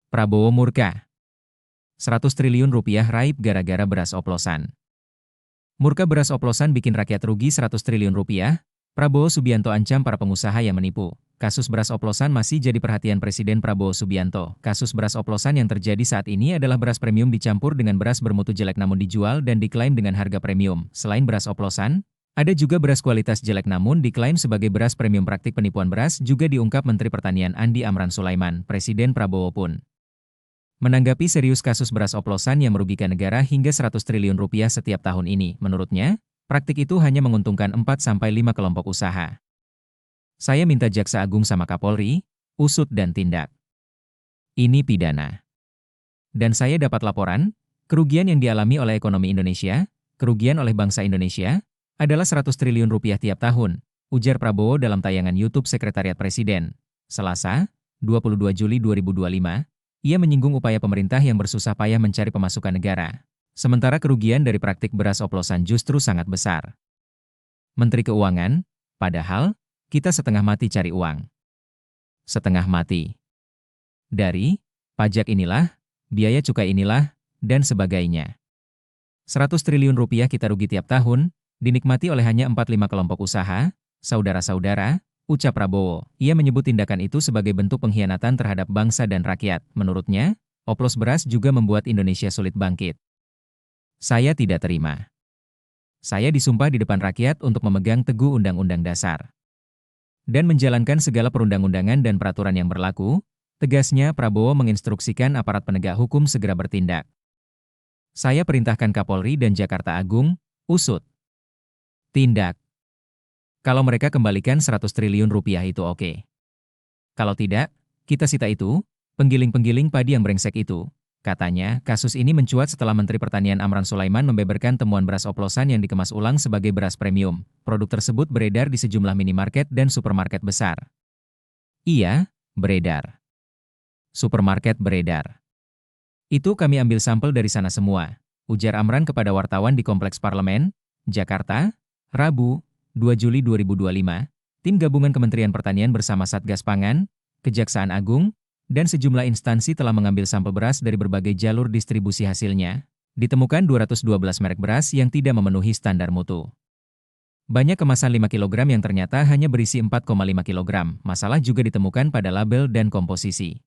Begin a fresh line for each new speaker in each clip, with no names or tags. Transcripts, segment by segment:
Prabowo murka. 100 triliun rupiah raib gara-gara beras oplosan. Murka beras oplosan bikin rakyat rugi 100 triliun rupiah, Prabowo Subianto ancam para pengusaha yang menipu. Kasus beras oplosan masih jadi perhatian Presiden Prabowo Subianto. Kasus beras oplosan yang terjadi saat ini adalah beras premium dicampur dengan beras bermutu jelek namun dijual dan diklaim dengan harga premium. Selain beras oplosan, ada juga beras kualitas jelek namun diklaim sebagai beras premium. Praktik penipuan beras juga diungkap Menteri Pertanian Andi Amran Sulaiman. Presiden Prabowo pun menanggapi serius kasus beras oplosan yang merugikan negara hingga 100 triliun rupiah setiap tahun ini. Menurutnya, praktik itu hanya menguntungkan 4-5 kelompok usaha. Saya minta Jaksa Agung sama Kapolri, usut dan tindak. Ini pidana. Dan saya dapat laporan, kerugian yang dialami oleh ekonomi Indonesia, kerugian oleh bangsa Indonesia, adalah 100 triliun rupiah tiap tahun, ujar Prabowo dalam tayangan YouTube Sekretariat Presiden. Selasa, 22 Juli 2025, ia menyinggung upaya pemerintah yang bersusah payah mencari pemasukan negara. Sementara kerugian dari praktik beras oplosan justru sangat besar. Menteri Keuangan, padahal, kita setengah mati cari uang. Setengah mati. Dari, pajak inilah, biaya cukai inilah, dan sebagainya. 100 triliun rupiah kita rugi tiap tahun, dinikmati oleh hanya 4-5 kelompok usaha, saudara-saudara, ucap Prabowo. Ia menyebut tindakan itu sebagai bentuk pengkhianatan terhadap bangsa dan rakyat. Menurutnya, oplos beras juga membuat Indonesia sulit bangkit. Saya tidak terima. Saya disumpah di depan rakyat untuk memegang teguh Undang-Undang Dasar dan menjalankan segala perundang-undangan dan peraturan yang berlaku, tegasnya. Prabowo menginstruksikan aparat penegak hukum segera bertindak. Saya perintahkan Kapolri dan Jakarta Agung, usut. Tindak. Kalau mereka kembalikan 100 triliun rupiah itu oke. Kalau tidak, kita sita itu, penggiling-penggiling padi yang brengsek itu. Katanya, kasus ini mencuat setelah Menteri Pertanian Amran Sulaiman membeberkan temuan beras oplosan yang dikemas ulang sebagai beras premium. Produk tersebut beredar di sejumlah minimarket dan supermarket besar. Iya, beredar. Supermarket beredar. Itu kami ambil sampel dari sana semua, ujar Amran kepada wartawan di Kompleks Parlemen, Jakarta, Rabu, 2 Juli 2025, tim gabungan Kementerian Pertanian bersama Satgas Pangan, Kejaksaan Agung, dan sejumlah instansi telah mengambil sampel beras dari berbagai jalur distribusi. Hasilnya, ditemukan 212 merek beras yang tidak memenuhi standar mutu. Banyak kemasan 5 kg yang ternyata hanya berisi 4,5 kg. Masalah juga ditemukan pada label dan komposisi.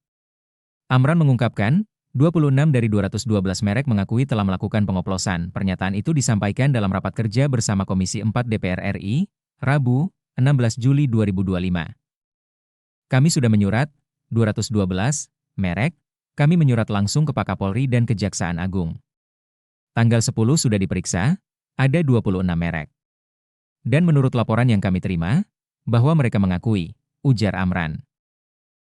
Amran mengungkapkan, 26 dari 212 merek mengakui telah melakukan pengoplosan. Pernyataan itu disampaikan dalam rapat kerja bersama Komisi 4 DPR RI, Rabu, 16 Juli 2025. Kami sudah menyurat 212 merek, kami menyurat langsung ke Pak Kapolri dan Kejaksaan Agung. Tanggal 10 sudah diperiksa, ada 26 merek. Dan menurut laporan yang kami terima, bahwa mereka mengakui, ujar Amran.